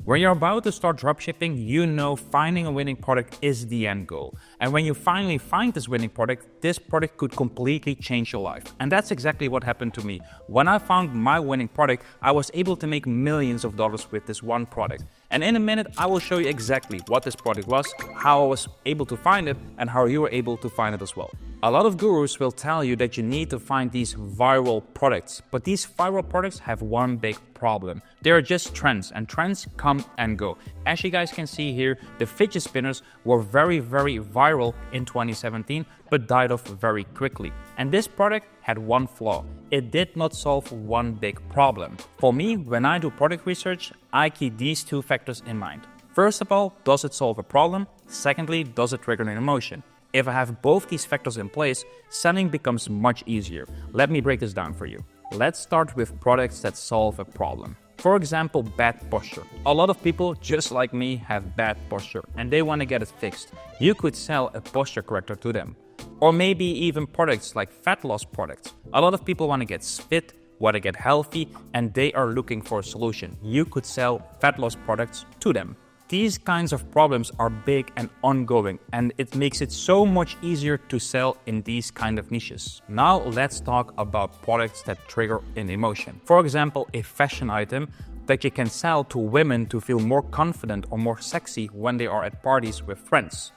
When you're about to start dropshipping, you know finding a winning product is the end goal. And when you finally find this winning product, this product could completely change your life. And that's exactly what happened to me. When I found my winning product, I was able to make millions of dollars with this one product. And in a minute, I will show you exactly what this product was, how I was able to find it, and how you were able to find it as well. A lot of gurus will tell you that you need to find these viral products, but these viral products have one big problem. They are just trends, and trends come and go. As you guys can see here, the fidget spinners were very viral in 2017, but died off very quickly. And this product had one flaw. It did not solve one big problem. For me, when I do product research, I keep these two factors in mind. First of all, does it solve a problem? Secondly, does it trigger an emotion? If I have both these factors in place, selling becomes much easier. Let me break this down for you. Let's start with products that solve a problem. For example, bad posture. A lot of people, just like me, have bad posture and they want to get it fixed. You could sell a posture corrector to them. Or maybe even products like fat loss products. A lot of people want to get fit, want to get healthy, and they are looking for a solution. You could sell fat loss products to them. These kinds of problems are big and ongoing, and it makes it so much easier to sell in these kind of niches. Now let's talk about products that trigger an emotion. For example, a fashion item that you can sell to women to feel more confident or more sexy when they are at parties with friends.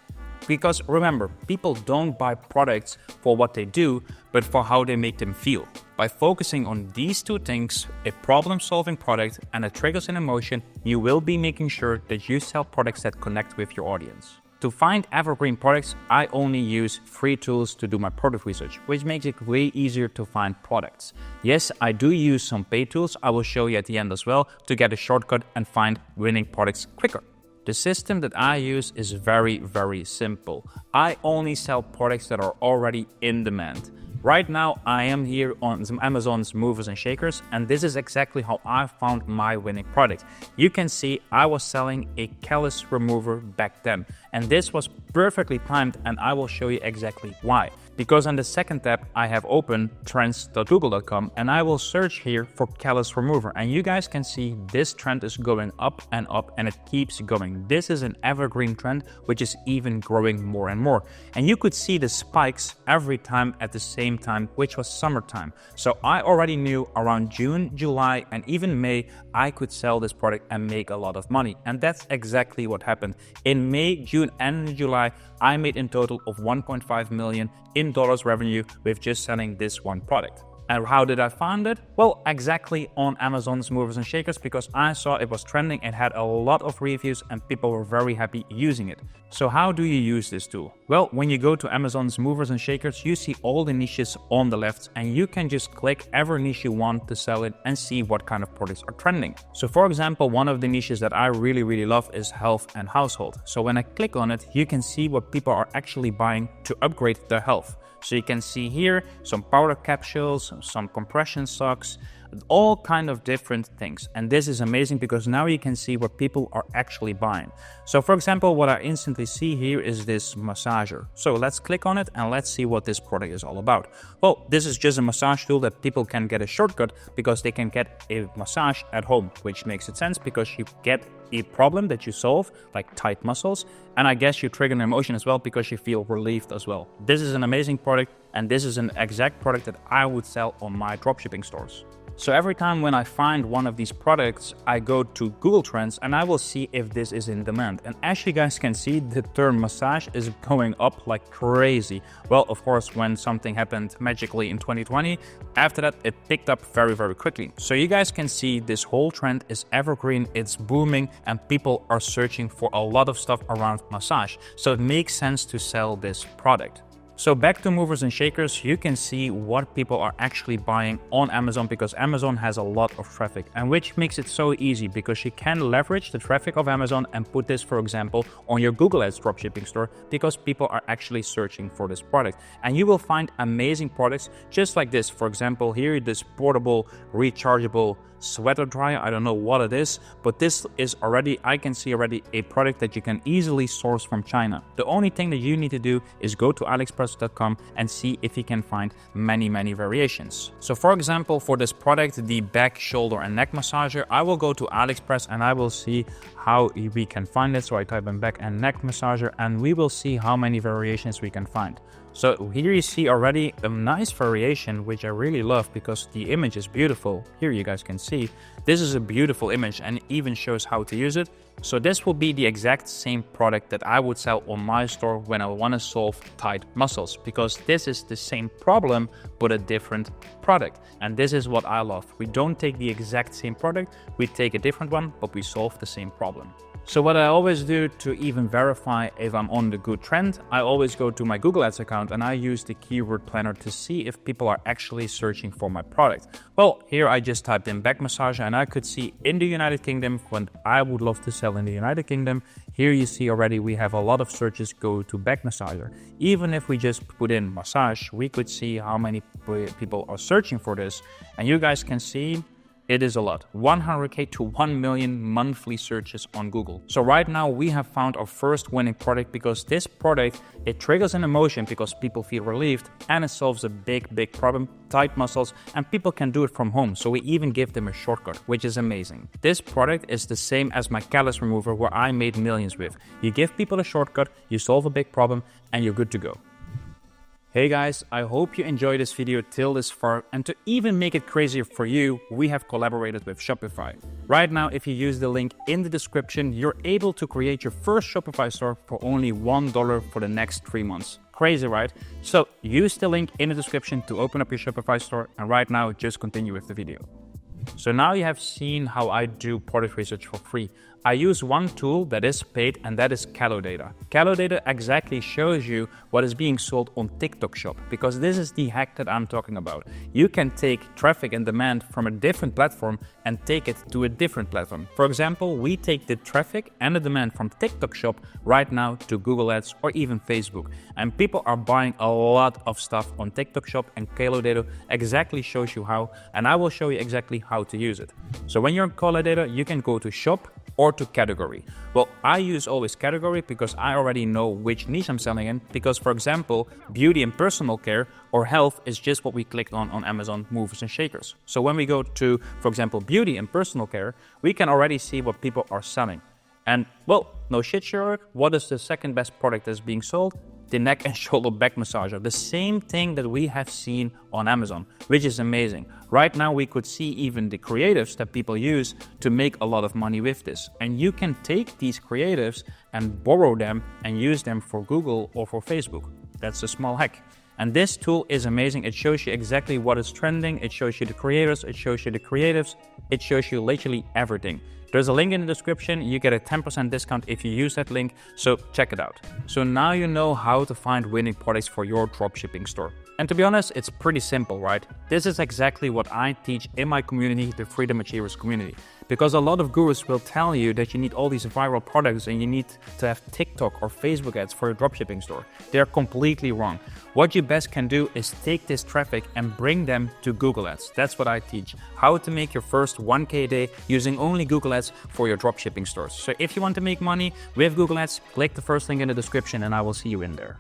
Because remember, people don't buy products for what they do, but for how they make them feel. By focusing on these two things, a problem-solving product and a triggers an emotion, you will be making sure that you sell products that connect with your audience. To find evergreen products, I only use free tools to do my product research, which makes it way easier to find products. Yes, I do use some paid tools, I will show you at the end as well, to get a shortcut and find winning products quicker. The system that I use is very simple. I only sell products that are already in demand. Right now, I am here on Amazon's movers and shakers, and this is exactly how I found my winning product. You can see I was selling a callus remover back then, and this was perfectly timed, and I will show you exactly why. Because on the second tab, I have open trends.google.com, and I will search here for callus remover, and you guys can see this trend is going up, and it keeps going. This is an evergreen trend, which is even growing more and more. And you could see the spikes every time at the same time, which was summertime. So I already knew around June, July, and even May, I could sell this product and make a lot of money. And that's exactly what happened. In May, June, and July, I made in total of 1.5 million in dollars revenue with just selling this one product. And how did I find it? Well, exactly on Amazon's movers and shakers, because I saw it was trending, it had a lot of reviews and people were very happy using it. So how do you use this tool? Well, when you go to Amazon's movers and shakers, you see all the niches on the left and you can just click every niche you want to sell it and see what kind of products are trending. So for example, one of the niches that I really love is health and household. So when I click on it, you can see what people are actually buying to upgrade their health. So you can see here some powder capsules, some compression socks, all kind of different things. And this is amazing because now you can see what people are actually buying. So for example, what I instantly see here is this massager. So let's click on it and let's see what this product is all about. Well, this is just a massage tool that people can get a shortcut because they can get a massage at home, which makes it sense because you get a problem that you solve, like tight muscles, and I guess you trigger an emotion as well because you feel relieved as well. This is an amazing product, and this is an exact product that I would sell on my dropshipping stores. So every time when I find one of these products, I go to Google Trends and I will see if this is in demand. And as you guys can see, the term massage is going up like crazy. Well, of course, when something happened magically in 2020, after that, it picked up very quickly. So you guys can see this whole trend is evergreen, it's booming, and people are searching for a lot of stuff around massage. So it makes sense to sell this product. So back to movers and shakers, you can see what people are actually buying on Amazon because Amazon has a lot of traffic, and which makes it so easy because you can leverage the traffic of Amazon and put this, for example, on your Google Ads dropshipping store because people are actually searching for this product. And you will find amazing products just like this. For example, here, this portable, rechargeable sweater dryer. I don't know what it is, but this is already, I can see already a product that you can easily source from China. The only thing that you need to do is go to aliexpress.com and see if you can find many variations. So for example, for this product, the back, shoulder and neck massager, I will go to AliExpress and I will see how we can find it. So I type in back and neck massager and we will see how many variations we can find. So here you see already a nice variation, which I really love because the image is beautiful. Here you guys can see this is a beautiful image and even shows how to use it. So this will be the exact same product that I would sell on my store when I want to solve tight muscles, because this is the same problem but a different product. And this is what I love. We don't take the exact same product, we take a different one, but we solve the same problem. So what I always do to even verify if I'm on the good trend, I always go to my Google Ads account and I use the keyword planner to see if people are actually searching for my product. Well, here I just typed in back massager and I could see in the United Kingdom what I would love to sell in the United Kingdom. Here you see already we have a lot of searches go to back massager. Even if we just put in massage, we could see how many people are searching for this. And you guys can see it is a lot, 100K to 1 million monthly searches on Google. So right now we have found our first winning product because this product, it triggers an emotion because people feel relieved and it solves a big problem, tight muscles, and people can do it from home. So we even give them a shortcut, which is amazing. This product is the same as my callus remover where I made millions with. You give people a shortcut, you solve a big problem, and you're good to go. Hey guys, I hope you enjoyed this video till this far, and to even make it crazier for you, we have collaborated with Shopify. Right now, if you use the link in the description, you're able to create your first Shopify store for only $1 for the next 3 months. Crazy, right? So use the link in the description to open up your Shopify store, and right now, just continue with the video. So now you have seen how I do product research for free. I use one tool that is paid, and that is Calodata. Calodata exactly shows you what is being sold on TikTok Shop, because this is the hack that I'm talking about. You can take traffic and demand from a different platform and take it to a different platform. For example, we take the traffic and the demand from TikTok Shop right now to Google Ads or even Facebook. And people are buying a lot of stuff on TikTok Shop, and Calodata exactly shows you how, and I will show you exactly how to use it. So when you're in Calodata, you can go to shop or to category. Well, I use always category because I already know which niche I'm selling in, because for example, beauty and personal care or health is just what we clicked on Amazon movers and shakers. So when we go to, for example, beauty and personal care, we can already see what people are selling. And well, no shit, Sherlock, what is the second best product that's being sold? The neck and shoulder back massager, the same thing that we have seen on Amazon, which is amazing. Right now we could see even the creatives that people use to make a lot of money with this. And you can take these creatives and borrow them and use them for Google or for Facebook. That's a small hack. And this tool is amazing. It shows you exactly what is trending. It shows you the creators, it shows you the creatives, it shows you literally everything. There's a link in the description. You get a 10% discount if you use that link, so check it out. So now you know how to find winning products for your dropshipping store. And to be honest, it's pretty simple, right? This is exactly what I teach in my community, the Freedom Achievers community. Because a lot of gurus will tell you that you need all these viral products and you need to have TikTok or Facebook ads for your dropshipping store. They're completely wrong. What you best can do is take this traffic and bring them to Google Ads. That's what I teach. How to make your first 1K a day using only Google Ads for your dropshipping stores. So if you want to make money with Google Ads, click the first link in the description and I will see you in there.